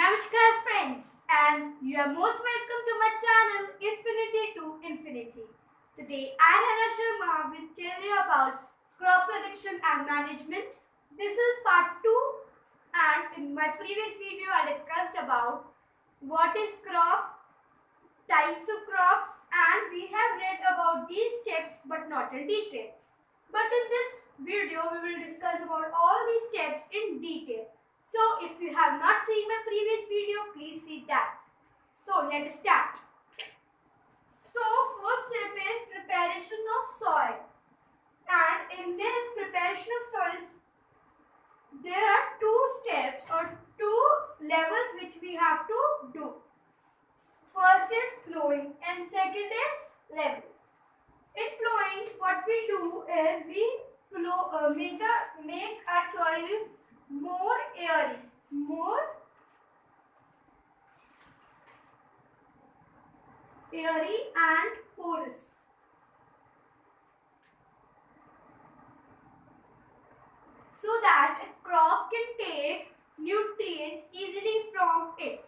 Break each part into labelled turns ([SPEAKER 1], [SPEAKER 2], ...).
[SPEAKER 1] Namaskar friends, and you are most welcome to my channel Infinity to Infinity. Today I, Hana Sharma, will tell you about crop protection and management. This is part 2, and in my previous video I discussed about what is crop, types of crops, and we have read about these steps but not in detail. But in this video we will discuss about all these steps in detail. So if you have not seen my previous video, please see that. So let's start. So first step is preparation of soil. And in this preparation of soils, there are two steps or two levels which we have to do. First is plowing and second is leveling. In plowing, what we do is we make our soil more airy and porous, so that a crop can take nutrients easily from it.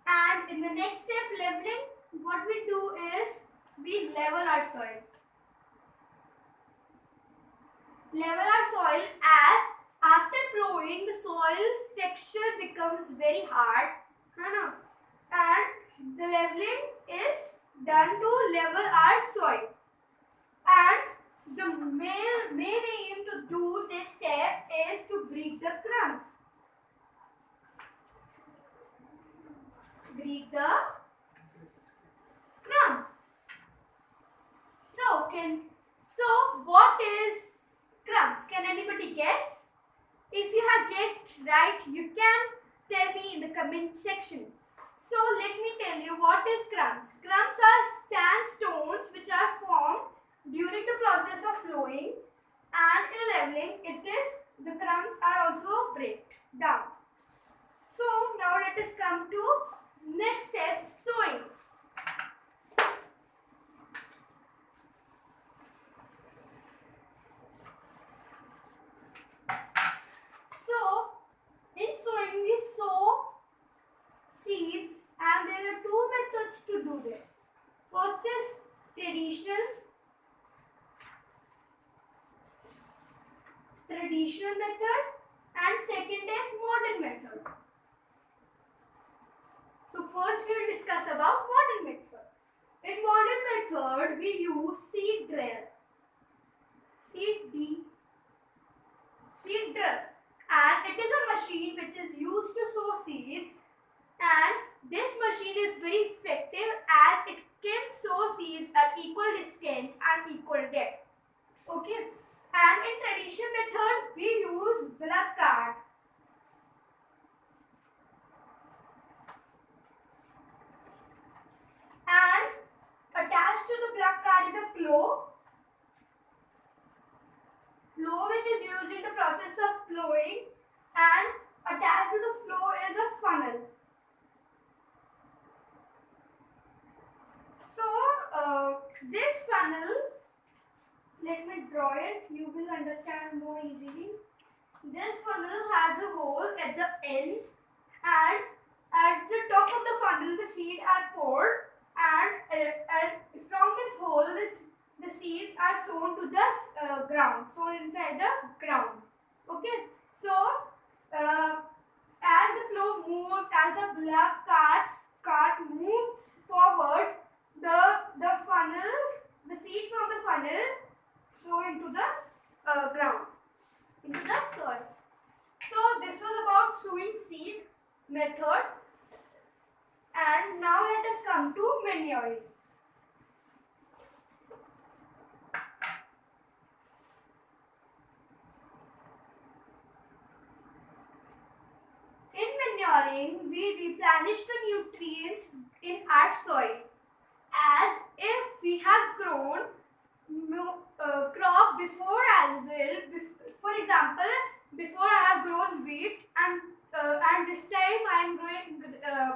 [SPEAKER 1] And in the next step, leveling, what we do is we level our soil. As after plowing, the soil's texture becomes very hard, and the leveling is done to level our soil. And the main aim to do this step is to break the crumbs. So what is crumbs? Can anybody guess? If you have guessed right, you can tell me in the comment section. So let me tell you what is crumbs. Crumbs are sandstones which are formed during the process of flowing, and in leveling the crumbs are also break down. So now let us come to next step, sowing. So in sowing we sow seeds, and there are two methods to do this. First is traditional method, and second is modern method. So first we will discuss about modern method. In modern method we use seed drill, and it is a machine which is used to sow seeds, and this machine is very effective as it can sow seeds at equal distance and equal depth. Okay, and in traditional method we use block cart. And attached to the block cart is a plow which is used in the process of plowing, and attached to the plow is a funnel. So this funnel, let me draw it, you will understand more easily. This funnel has a hole at the end, and at the top of the funnel the seeds are poured, and from this hole the seeds are sown to the ground, sown inside the ground. Okay, so as the plow moves, as the block cart moves forward, the seed from the funnel sow into the ground, into the soil. So this was about sowing seed method, and now let us come to manuring. In manuring, we replenish the nutrients in our soil, as if we have grown crop before as well. For example, before I have grown wheat, and this time I am growing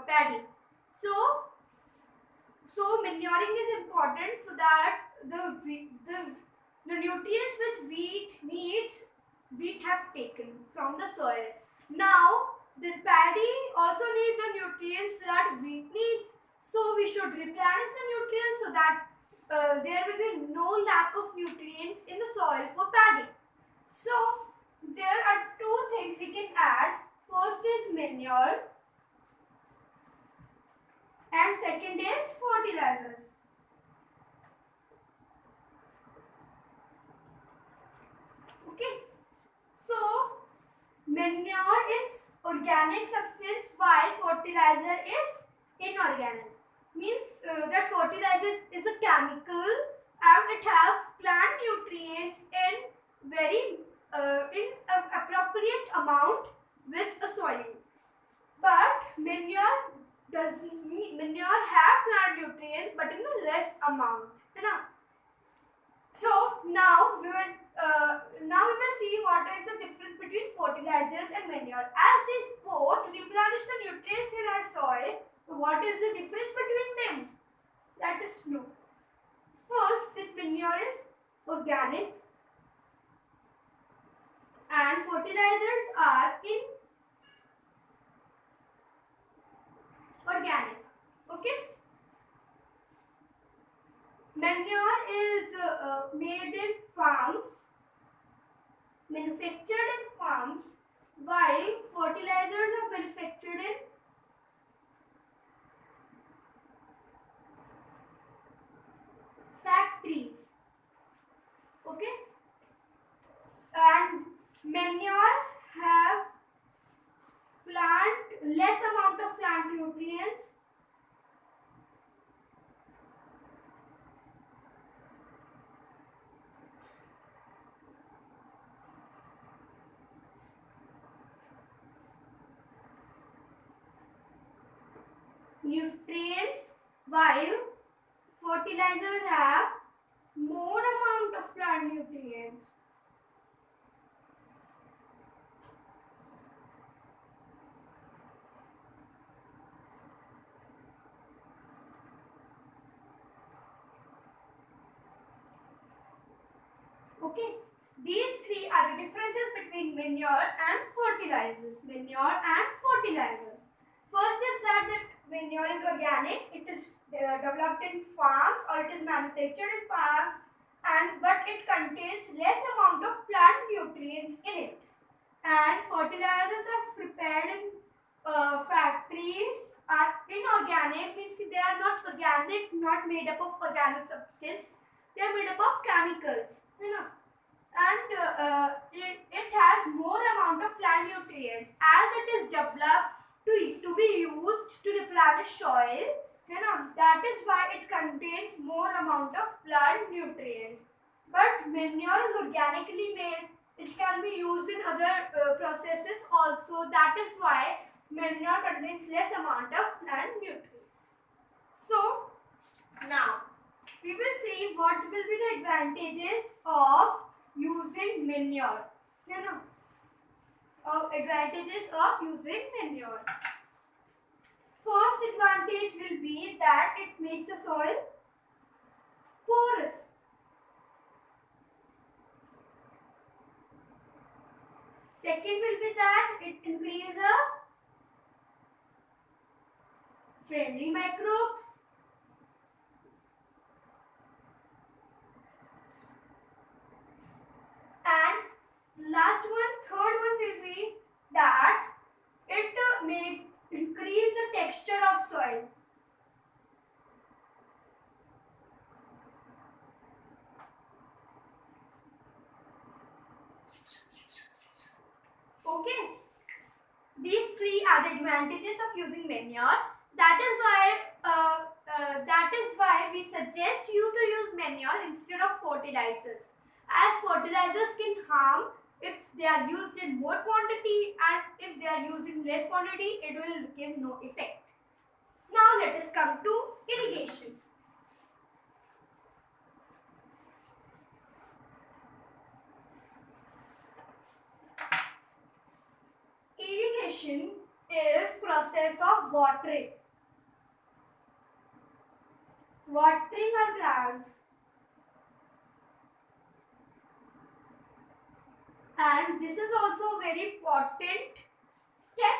[SPEAKER 1] paddy. So manuring is important, so that the nutrients which wheat needs, wheat have taken from the soil. Now the paddy also needs the there will be no lack of nutrients in the soil for paddy. So there are two things we can add. First is manure and second is fertilizers. Okay. So manure is organic substance while fertilizer is inorganic. Means that fertilizer is a chemical and it has plant nutrients in very in appropriate amount which a soil needs. But manure have plant nutrients but in a less amount. है ना? So now we will see what is the difference between fertilizers and manure. As these both replenish the nutrients in our soil, what is the difference between them? That is no. First, this manure is organic and fertilizers are inorganic. Okay. Manure is made in farms, manufactured in farms, while fertilizers are manufactured in factories. Okay, and manure have less amount of plant nutrients while fertilizers have more amount of plant nutrients. Okay, these three are the differences between manure and fertilizers. Manure and fertilizers. First is that the manure is organic. It is developed in farms or it is manufactured in farms, but it contains less amount of plant nutrients in it. And fertilizers are prepared in factories are inorganic, means they are not organic, not made up of organic substance. They are made up of chemicals. You know, and it has more amount of plant nutrients as it is developed to be used to replenish soil. You know, that is why it contains more amount of plant nutrients. But manure is organically made. It can be used in other processes also. That is why manure contains less amount of plant nutrients. So now we will see what will be the advantages of using manure. You know, advantages of using manure. First advantage will be that it makes the soil porous. Second will be that it increases friendly microbes. And last one, third one will be that it may increase the texture of soil. Okay, these three are the advantages of using manure. That is why we suggest you to use manure instead of fertilizers, as fertilizers can harm if they are used in more quantity, and if they are used in less quantity, it will give no effect. Now let us come to irrigation. Irrigation is process of watering our plants, and this is also a very important step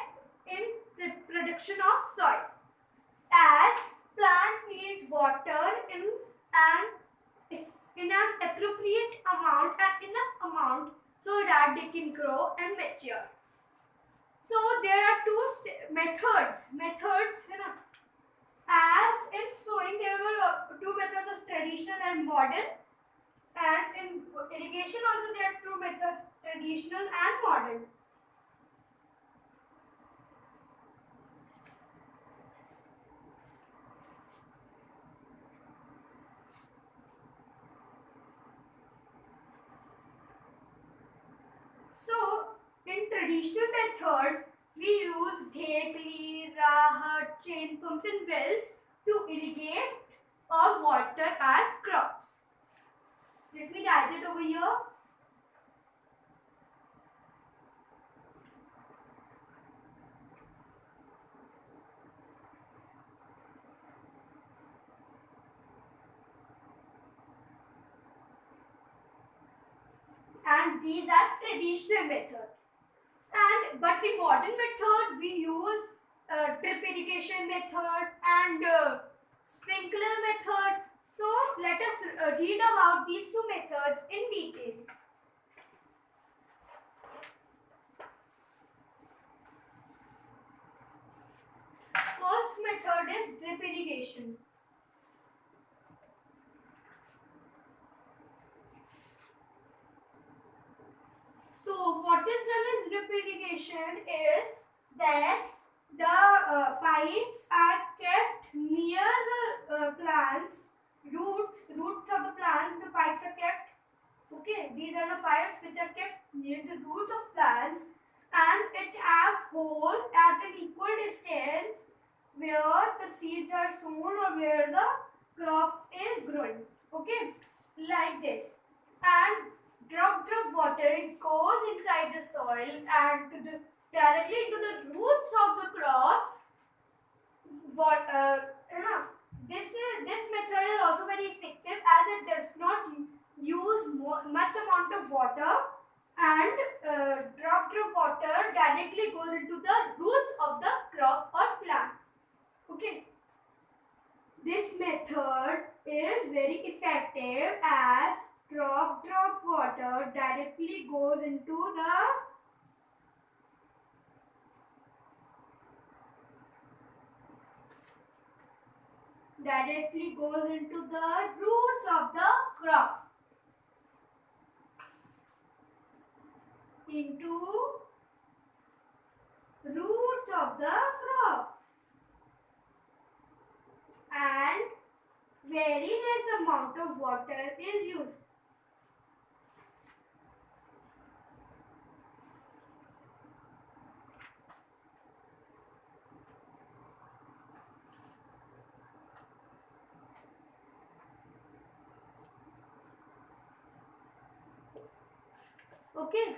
[SPEAKER 1] in production of soil, as plant needs water in and in an appropriate amount and enough amount so that they can grow and mature. So there are two methods, you know. As in sowing, there were two methods of traditional and modern, and in irrigation also there are two methods, traditional and modern. So in traditional method, we use dhekli, rahat, chain pumps and wells to irrigate or water our crops. Let me write it over here. And these are traditional methods. But in modern method we use drip irrigation method and sprinkler method. So let us read about these two methods in detail. First method is drip irrigation. So what is done as drip irrigation is that the pipes are kept near the plants, roots of the plant. The pipes are kept. Okay, these are the pipes which are kept near the roots of plants, and it have hole at an equal distance where the seeds are sown or where the crop is growing. Okay, like this, and drop water, it goes inside the soil and directly into the roots of the crops. What this method is also very effective as it does not use much amount of water, and drop water directly goes into the roots of the crop or plant. Okay, this method is very effective as drop water directly goes into the roots of the crop. Into roots of the crop, and very less amount of water is used. Okay.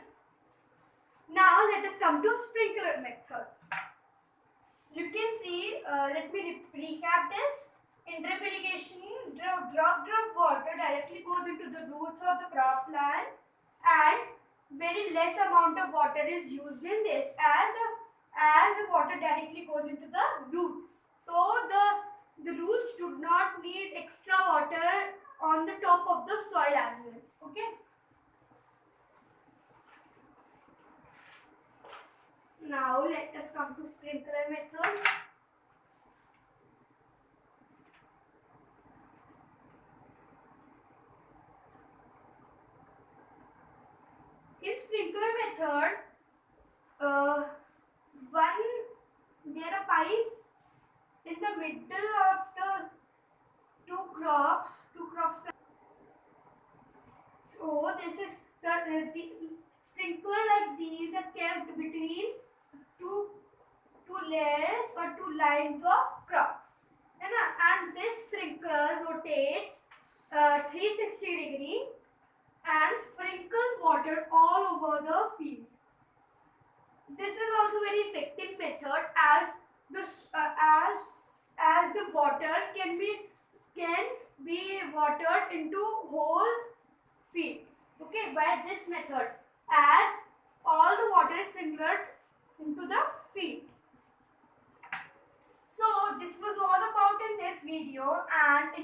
[SPEAKER 1] Now let us come to sprinkler method. You can see, let me recap this. In drip irrigation, drop water directly goes into the roots of the crop plant, and very less amount of water is used in this as the water directly goes into the roots. So the roots do not need extra water on the top of the soil as well. Okay. Now let us come to sprinkler method. In sprinkler method, there are pipes in the middle of the two crops. So this is the sprinkler like these are kept between two layers or two lines of crops. And this sprinkler rotates 360 and sprinkle water all over the field. This is also very effective method as the water can be watered into whole field. Okay, by this method, as all the water is sprinkled into the field. So this was all about in this video, and